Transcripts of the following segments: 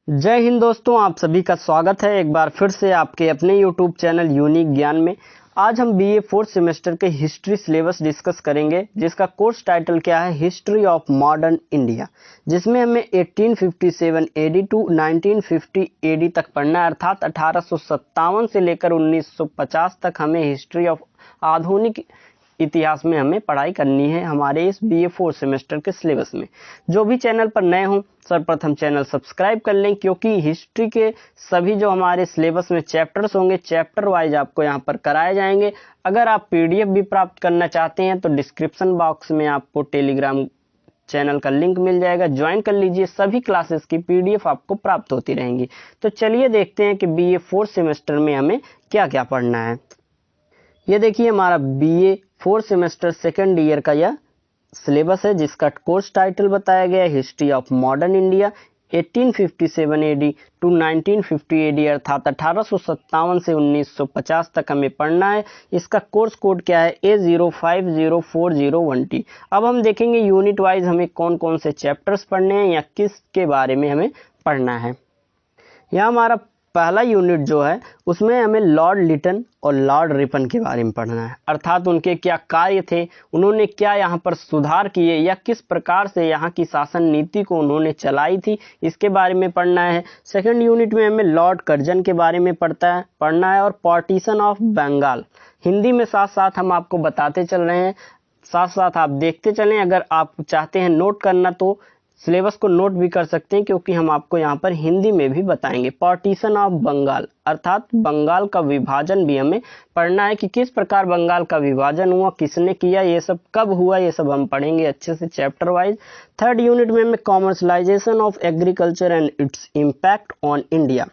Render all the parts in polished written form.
जय हिंद दोस्तों, आप सभी का स्वागत है एक बार फिर से आपके अपने यूट्यूब चैनल यूनिक ज्ञान में। आज हम बीए फोर्थ सेमेस्टर के हिस्ट्री सिलेबस डिस्कस करेंगे, जिसका कोर्स टाइटल क्या है, हिस्ट्री ऑफ मॉडर्न इंडिया, जिसमें हमें 1857 एडी टू 1950 एडी तक पढ़ना है। अर्थात 1857 से लेकर 1950 तक हमें हिस्ट्री ऑफ आधुनिक इतिहास में हमें पढ़ाई करनी है हमारे इस बीए फोर्थ सेमेस्टर के सिलेबस में। जो भी चैनल पर नए हों, सर्वप्रथम चैनल सब्सक्राइब कर लें, क्योंकि हिस्ट्री के सभी जो हमारे सिलेबस में चैप्टर्स होंगे, चैप्टर वाइज आपको यहाँ पर कराए जाएंगे। अगर आप पीडीएफ भी प्राप्त करना चाहते हैं तो डिस्क्रिप्शन बॉक्स में आपको टेलीग्राम चैनल का लिंक मिल जाएगा, ज्वाइन कर लीजिए। सभी क्लासेस की पीडीएफ आपको प्राप्त होती रहेंगी। तो चलिए देखते हैं कि बीए फोर्थ सेमेस्टर में हमें क्या क्या पढ़ना है। ये देखिए, हमारा BA fourth semester second year का यह सिलेबस है, जिसका कोर्स टाइटल बताया गया है history of modern India 1857 AD to 1950 AD, अर्थात 1857 से 1950 तक हमें पढ़ना है। इसका कोर्स कोड क्या है, A050401T। अब हम देखेंगे यूनिट वाइज हमें कौन कौन से चैप्टर्स पढ़ने हैं या किसके बारे में हमें पढ़ना है। यहाँ हमारा पहला यूनिट जो है, उसमें हमें लॉर्ड लिटन और लॉर्ड रिपन के बारे में पढ़ना है। अर्थात उनके क्या कार्य थे, उन्होंने क्या यहाँ पर सुधार किए या किस प्रकार से यहाँ की शासन नीति को उन्होंने चलाई थी, इसके बारे में पढ़ना है। सेकंड यूनिट में हमें लॉर्ड कर्जन के बारे में पढ़ना है और पार्टीशन ऑफ बंगाल। हिंदी में साथ साथ हम आपको बताते चल रहे हैं, साथ साथ आप देखते चलें। अगर आप चाहते हैं नोट करना तो सिलेबस को नोट भी कर सकते हैं, क्योंकि हम आपको यहाँ पर हिंदी में भी बताएंगे। पार्टीशन ऑफ बंगाल अर्थात बंगाल का विभाजन भी हमें पढ़ना है कि किस प्रकार बंगाल का विभाजन हुआ, किसने किया, ये सब कब हुआ, ये सब हम पढ़ेंगे अच्छे से चैप्टर वाइज। थर्ड यूनिट में हमें commercialisation of agriculture and its impact on India.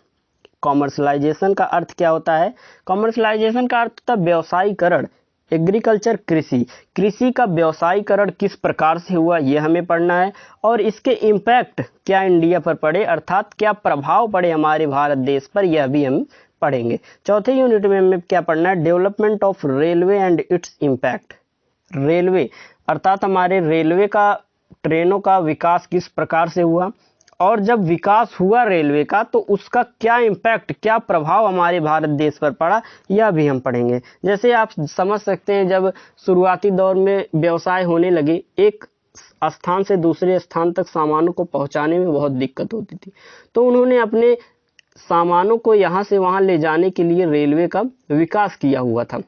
Commercialisation का अर्थ क्या होता है? कॉमर्शलाइजेशन का अर्थ होता है व्यवसायीकरण। एग्रीकल्चर कृषि का व्यवसायीकरण किस प्रकार से हुआ, यह हमें पढ़ना है। और इसके इम्पैक्ट क्या इंडिया पर पड़े, अर्थात क्या प्रभाव पड़े हमारे भारत देश पर, यह भी हम पढ़ेंगे। चौथे यूनिट में हमें क्या पढ़ना है, development of railway and its impact. Railway अर्थात हमारे रेलवे का, ट्रेनों का विकास किस प्रकार से हुआ, और जब विकास हुआ रेलवे का तो उसका क्या इम्पैक्ट, क्या प्रभाव हमारे भारत देश पर पड़ा, यह भी हम पढ़ेंगे। जैसे आप समझ सकते हैं, जब शुरुआती दौर में व्यवसाय होने लगे, एक स्थान से दूसरे स्थान तक सामानों को पहुंचाने में बहुत दिक्कत होती थी, तो उन्होंने अपने सामानों को यहाँ से वहाँ ले जाने के लिए रेलवे का विकास किया हुआ था।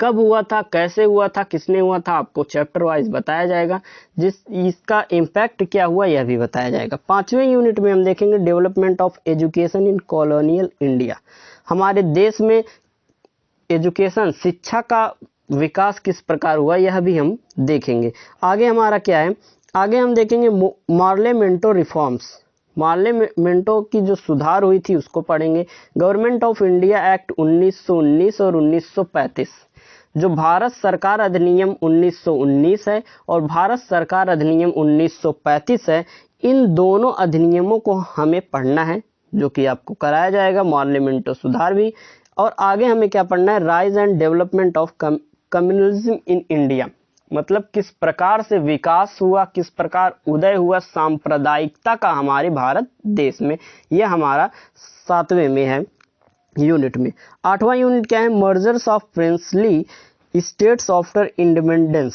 कब हुआ था, कैसे हुआ था, किसने हुआ था, आपको चैप्टर वाइज बताया जाएगा। इसका इम्पैक्ट क्या हुआ, यह भी बताया जाएगा। पांचवें यूनिट में हम देखेंगे development of education in colonial India. हमारे देश में एजुकेशन, शिक्षा का विकास किस प्रकार हुआ, यह भी हम देखेंगे। आगे हमारा क्या है, आगे हम देखेंगे मार्लियामेंटो रिफॉर्म्स। मार्लियामेंटो की जो सुधार हुई थी उसको पढ़ेंगे। गवर्नमेंट ऑफ इंडिया एक्ट 1919 और 1935, जो भारत सरकार अधिनियम 1919 है और भारत सरकार अधिनियम 1935 है, इन दोनों अधिनियमों को हमें पढ़ना है, जो कि आपको कराया जाएगा। मार्लियामेंटो सुधार भी। और आगे हमें क्या पढ़ना है, rise and development of communalism in India. मतलब किस प्रकार से विकास हुआ, किस प्रकार उदय हुआ सांप्रदायिकता का हमारे भारत देश में, यह हमारा 7वें में है यूनिट में। 8वां यूनिट क्या है, mergers of princely states after independence.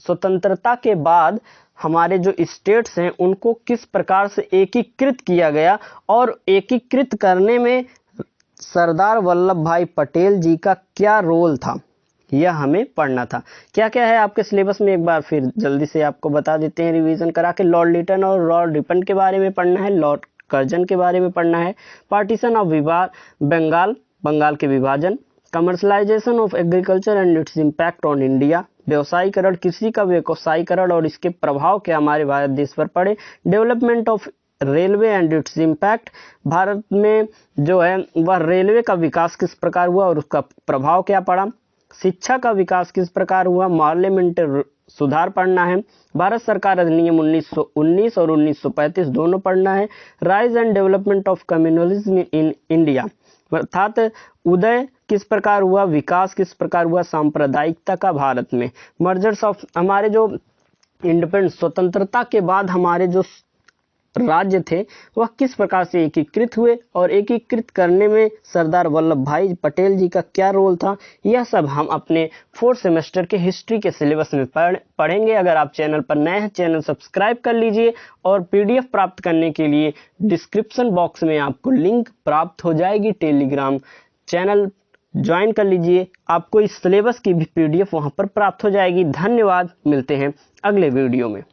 स्वतंत्रता के बाद हमारे जो स्टेट्स हैं उनको किस प्रकार से एकीकृत किया गया, और एकीकृत करने में सरदार वल्लभ भाई पटेल जी का क्या रोल था, यह हमें पढ़ना था। क्या क्या है आपके सिलेबस में, एक बार फिर जल्दी से आपको बता देते हैं रिवीजन करा के। लॉर्ड लिटन और लॉर्ड रिपन के बारे में पढ़ना है, लॉर्ड कर्जन के बारे में पढ़ना है, पार्टीशन ऑफ बंगाल के विभाजन, commercialisation of agriculture and its impact on India, व्यवसायीकरण, कृषि का व्यवसायीकरण और इसके प्रभाव क्या हमारे भारत देश पर पड़े, development of railway and its impact, Bharat में जो है वह रेलवे का विकास किस प्रकार हुआ और उसका प्रभाव क्या पड़ा, शिक्षा का विकास किस प्रकार हुआ, मार्लियामेंटो सुधार पढ़ना है, भारत सरकार अधिनियम 1919 और 1935 दोनों पढ़ना है, rise and development of communalism in India, अर्थात उदय किस प्रकार हुआ, विकास किस प्रकार हुआ सांप्रदायिकता का भारत में, मर्जर्स ऑफ, हमारे जो इंडिपेंडेंस स्वतंत्रता के बाद हमारे जो राज्य थे वह किस प्रकार से एकीकृत हुए और एकीकृत करने में सरदार वल्लभ भाई पटेल जी का क्या रोल था, यह सब हम अपने 4th सेमेस्टर के हिस्ट्री के सिलेबस में पढ़ेंगे। अगर आप चैनल पर नए हैं, चैनल सब्सक्राइब कर लीजिए और पीडीएफ प्राप्त करने के लिए डिस्क्रिप्शन बॉक्स में आपको लिंक प्राप्त हो जाएगी, टेलीग्राम चैनल ज्वाइन कर लीजिए, आपको इस सिलेबस की भी पीडीएफ वहां पर प्राप्त हो जाएगी। धन्यवाद, मिलते हैं अगले वीडियो में।